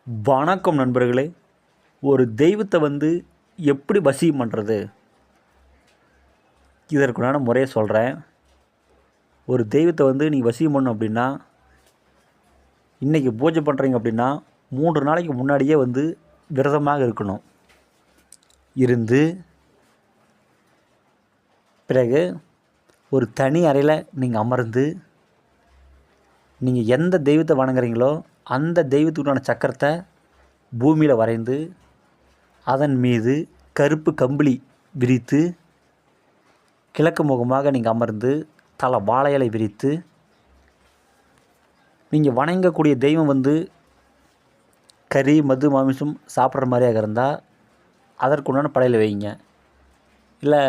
வணக்கம் நண்பர்களே. ஒரு தெய்வத்தை எப்படி வசியம் பண்ணுறது, இதற்குண்டான முறையை சொல்கிறேன். ஒரு தெய்வத்தை நீங்கள் வசியம் பண்ணணும் அப்படின்னா, இன்றைக்கி பூஜை பண்ணுறீங்க அப்படின்னா 3 நாளைக்கு முன்னாடியே விரதமாக இருக்கணும். இருந்து பிறகு ஒரு தனி அறையில் நீங்கள் அமர்ந்து, நீங்கள் எந்த தெய்வத்தை வணங்குறீங்களோ அந்த தெய்வத்துக்குண்டான சக்கரத்தை பூமியில் வரைந்து, அதன் மீது கருப்பு கம்பளி விரித்து, கிழக்கு முகமாக நீங்கள் அமர்ந்து தலை வாழை இலை விரித்து, நீங்கள் வணங்கக்கூடிய தெய்வம் கறி மது மாமிசம் சாப்பிட்ற மாதிரியாக இருந்தால் அதற்குண்டான படையல் வைங்க. இல்லை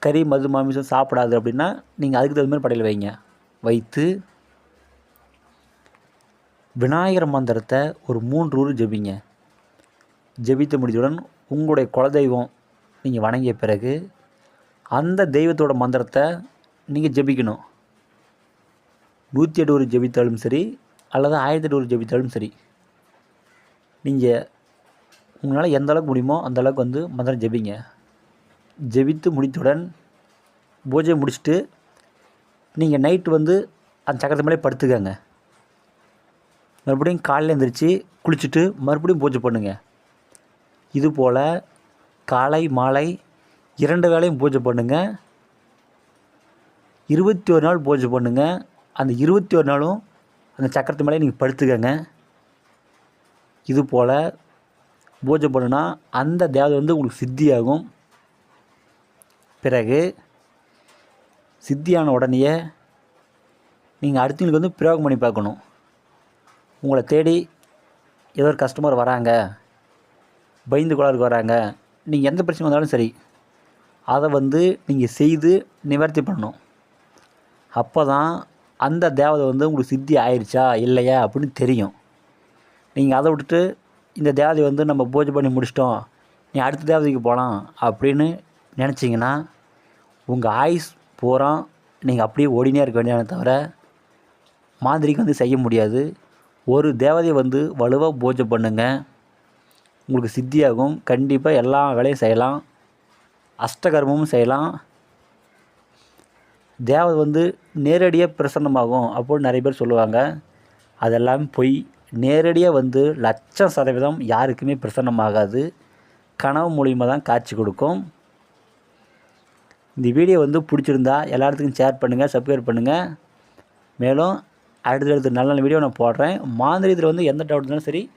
கறி மது மாமிசம் சாப்பிடாது அப்படின்னா நீங்கள் அதுக்கு தகுந்த மாதிரி படையல் வைங்க. வைத்து விநாயகர் மந்திரத்தை ஒரு 3 உரு ஜெபிங்க. ஜெபித்து முடித்தவுடன் உங்களுடைய குலதெய்வம் நீங்கள் வணங்கிய பிறகு அந்த தெய்வத்தோட மந்திரத்தை நீங்கள் ஜெபிக்கணும். 108 உரு ஜெபித்தாலும் சரி, அல்லது 1008 உரு ஜெபித்தாலும் சரி, நீங்கள் உங்களால் எந்த அளவுக்கு முடியுமோ அந்த அளவுக்கு மந்திரம் ஜெபிங்க. ஜெபித்து முடித்தவுடன் பூஜை முடிச்சுட்டு நீங்கள் நைட்டு அந்த சக்கரத்து மேலே படுத்துக்கங்க. மறுபடியும் காலையில் எழுந்திரிச்சு குளிச்சுட்டு மறுபடியும் பூஜை பண்ணுங்கள். இதுபோல் காலை மாலை 2 வேளையும் பூஜை பண்ணுங்கள். 21 நாள் பூஜை பண்ணுங்கள். அந்த 21 நாளும் அந்த சக்கரத்து மேலே நீங்கள் படுத்துக்கங்க. இதுபோல் பூஜை பண்ணுனா அந்த தேவதை உங்களுக்கு சித்தியாகும். பிறகு சித்தியான உடனேயே நீங்கள் அடுத்தவங்களுக்கு பிரயோகம் பண்ணி பார்க்கணும். உங்களை தேடி ஏதோ ஒரு கஸ்டமர் வராங்க, பயந்து கோளாறுக்கு வராங்க, நீங்கள் எந்த பிரச்சனை வந்தாலும் சரி, அதை நீங்கள் செய்து நிவர்த்தி பண்ணணும். அப்போ தான் அந்த தேவதை உங்களுக்கு சித்தி ஆயிடுச்சா இல்லையா அப்படின்னு தெரியும். நீங்கள் அதை விட்டுட்டு இந்த தேவதை நம்ம பூஜை பண்ணி முடிச்சிட்டோம், நீ அடுத்த தேவதைக்கு போகலாம் அப்படின்னு நினச்சிங்கன்னா உங்கள் ஆயுஸ் பூரா நீங்கள் அப்படியே ஓடினே இருக்க வேண்டியதானே தவிர மாந்திரிக்கு செய்ய முடியாது. ஒரு தேவதையை வலுவாக பூஜை பண்ணுங்கள், உங்களுக்கு சித்தியாகும். கண்டிப்பாக எல்லா வேலையும் செய்யலாம், அஷ்டகர்மமும் செய்யலாம். தேவதை நேரடியாக பிரசன்னமாகும் அப்படின்னு நிறைய பேர் சொல்லுவாங்க. அதெல்லாம் பொய். நேரடியாக 1,00,000% யாருக்குமே பிரசன்னமாகாது. கனவு மூலியமாக தான் காட்சி கொடுக்கும். இந்த வீடியோ பிடிச்சிருந்தா எல்லா இடத்துக்கும் ஷேர் பண்ணுங்கள், சப்ஸ்கிரைப் பண்ணுங்கள். மேலும் அடுத்தடுத்து நல்ல நல்ல வீடியோ நான் போடுறேன். மாந்திரீகத்தில் எந்த டவுட் இருந்தாலும் சரி